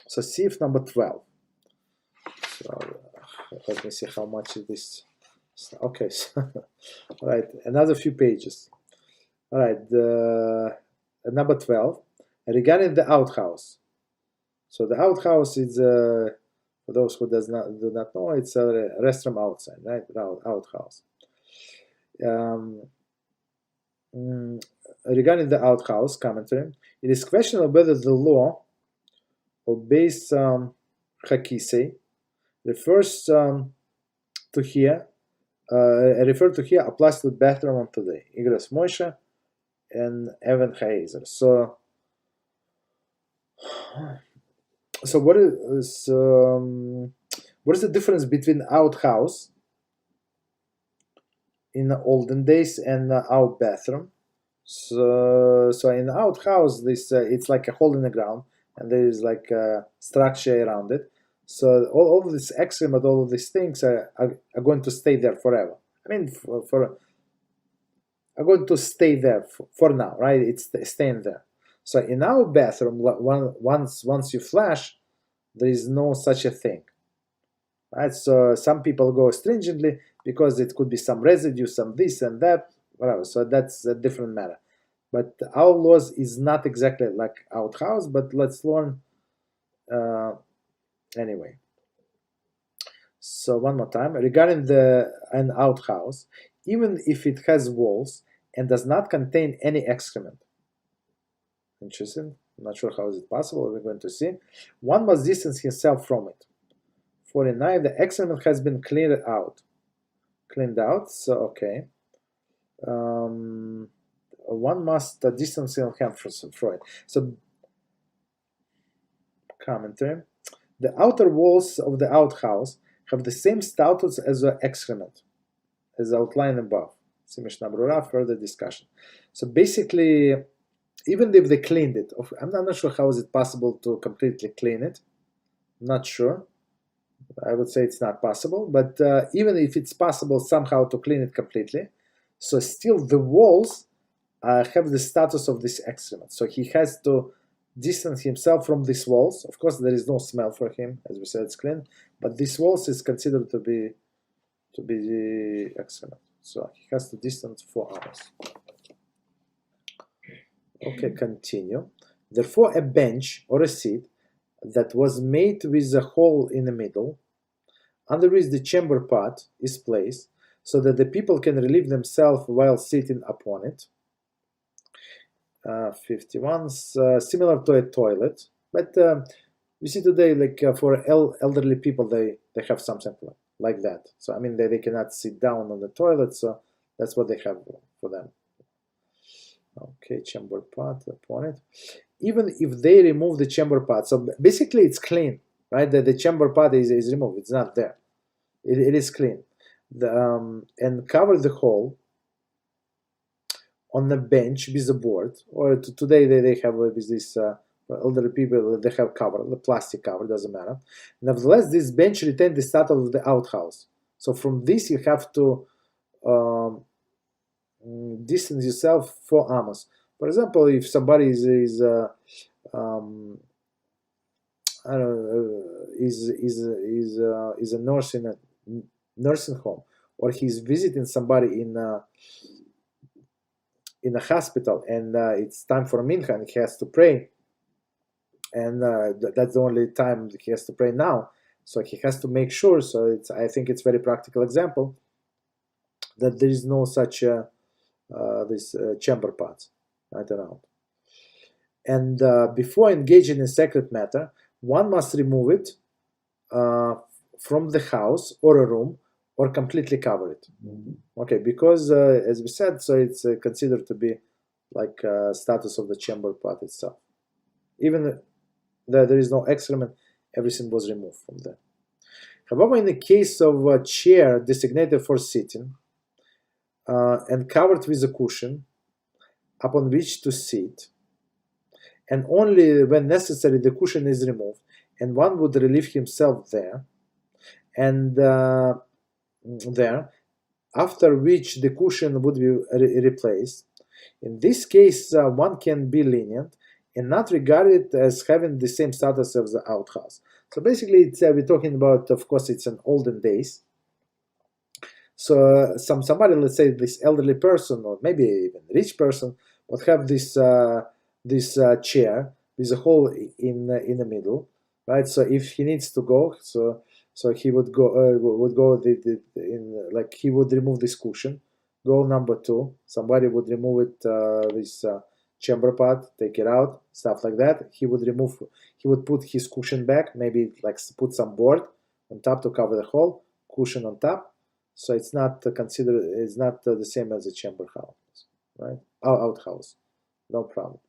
So sieve number 12. So let me see how much is this. Okay, so, all right, another few pages. All right, number 12, regarding the outhouse. So the outhouse is, for those who do not know, it's a restroom outside, right? Outhouse. Regarding the outhouse commentary, it is questionable whether the law of Beis Hakisei refers to here, referred to here applies to the bathroom on today. Igros Moshe and Evan Haezer. So what is the difference between outhouse in the olden days and out bathroom? So in the outhouse, this it's like a hole in the ground, and there is like a structure around it. So all of this excrement, all of these things are going to stay there forever. I mean, are going to stay there for now, right? It's staying there. So in our bathroom, once you flush, there is no such a thing, right? So some people go stringently because it could be some residue, some this and that, whatever. So that's a different matter. But our laws is not exactly like outhouse, but let's learn anyway. So one more time, regarding an outhouse, even if it has walls and does not contain any excrement. Interesting. I'm not sure how is it possible. We're going to see. One must distance himself from it. 49. The excrement has been cleaned out. So okay. One must distance himself from it. So commentary. The outer walls of the outhouse have the same status as the excrement, as outlined above. Further discussion. So basically, even if they cleaned it, I'm not sure how is it possible to completely clean it. Not sure. I would say it's not possible. But even if it's possible somehow to clean it completely, so still the walls have the status of this excrement. So he has to distance himself from these walls. Of course, there is no smell for him, as we said, it's clean. But these walls is considered to be the excrement. So he has to distance 4 hours. Okay, continue. Therefore, a bench or a seat that was made with a hole in the middle, under which the chamber pot is placed, so that the people can relieve themselves while sitting upon it. 51, similar to a toilet, but you see today, like for elderly people, they have something like that. So I mean, they cannot sit down on the toilet, so that's what they have for them. Okay, chamber pot upon it. Even if they remove the chamber pot, so basically it's clean, right? The chamber pot is removed; it's not there. It is clean. And cover the hole on the bench with a board, or today they have with this elderly people, they have cover, the plastic cover, doesn't matter. Nevertheless, this bench retains the status of the outhouse. So from this you have to distance yourself 4 amos. For example, if somebody is a nurse in a nursing home, or he's visiting somebody in a hospital, and it's time for mincha, and he has to pray, and that's the only time he has to pray now. So he has to make sure. So I think it's very practical example that there is no such this chamber pots right around. And before engaging in sacred matter, one must remove it from the house or a room, or completely cover it. Okay, because as we said, so it's considered to be like status of the chamber pot itself. Even though there is no excrement, everything was removed from there. However, in the case of a chair designated for sitting and covered with a cushion upon which to sit, and only when necessary the cushion is removed, and one would relieve himself there, and there, after which the cushion would be replaced. In this case, one can be lenient and not regarded as having the same status as the outhouse. So basically, we're talking about, of course, it's an olden days. So somebody, let's say this elderly person, or maybe even rich person, would have this chair with a hole in the middle, right? So if he needs to go, so he would go like he would remove this cushion, go number 2. Somebody would remove it, this chamber pot, take it out, stuff like that. He would put his cushion back, maybe like put some board on top to cover the hole, cushion on top. So it's not considered. It's not the same as a chamber house, right? Outhouse, no problem.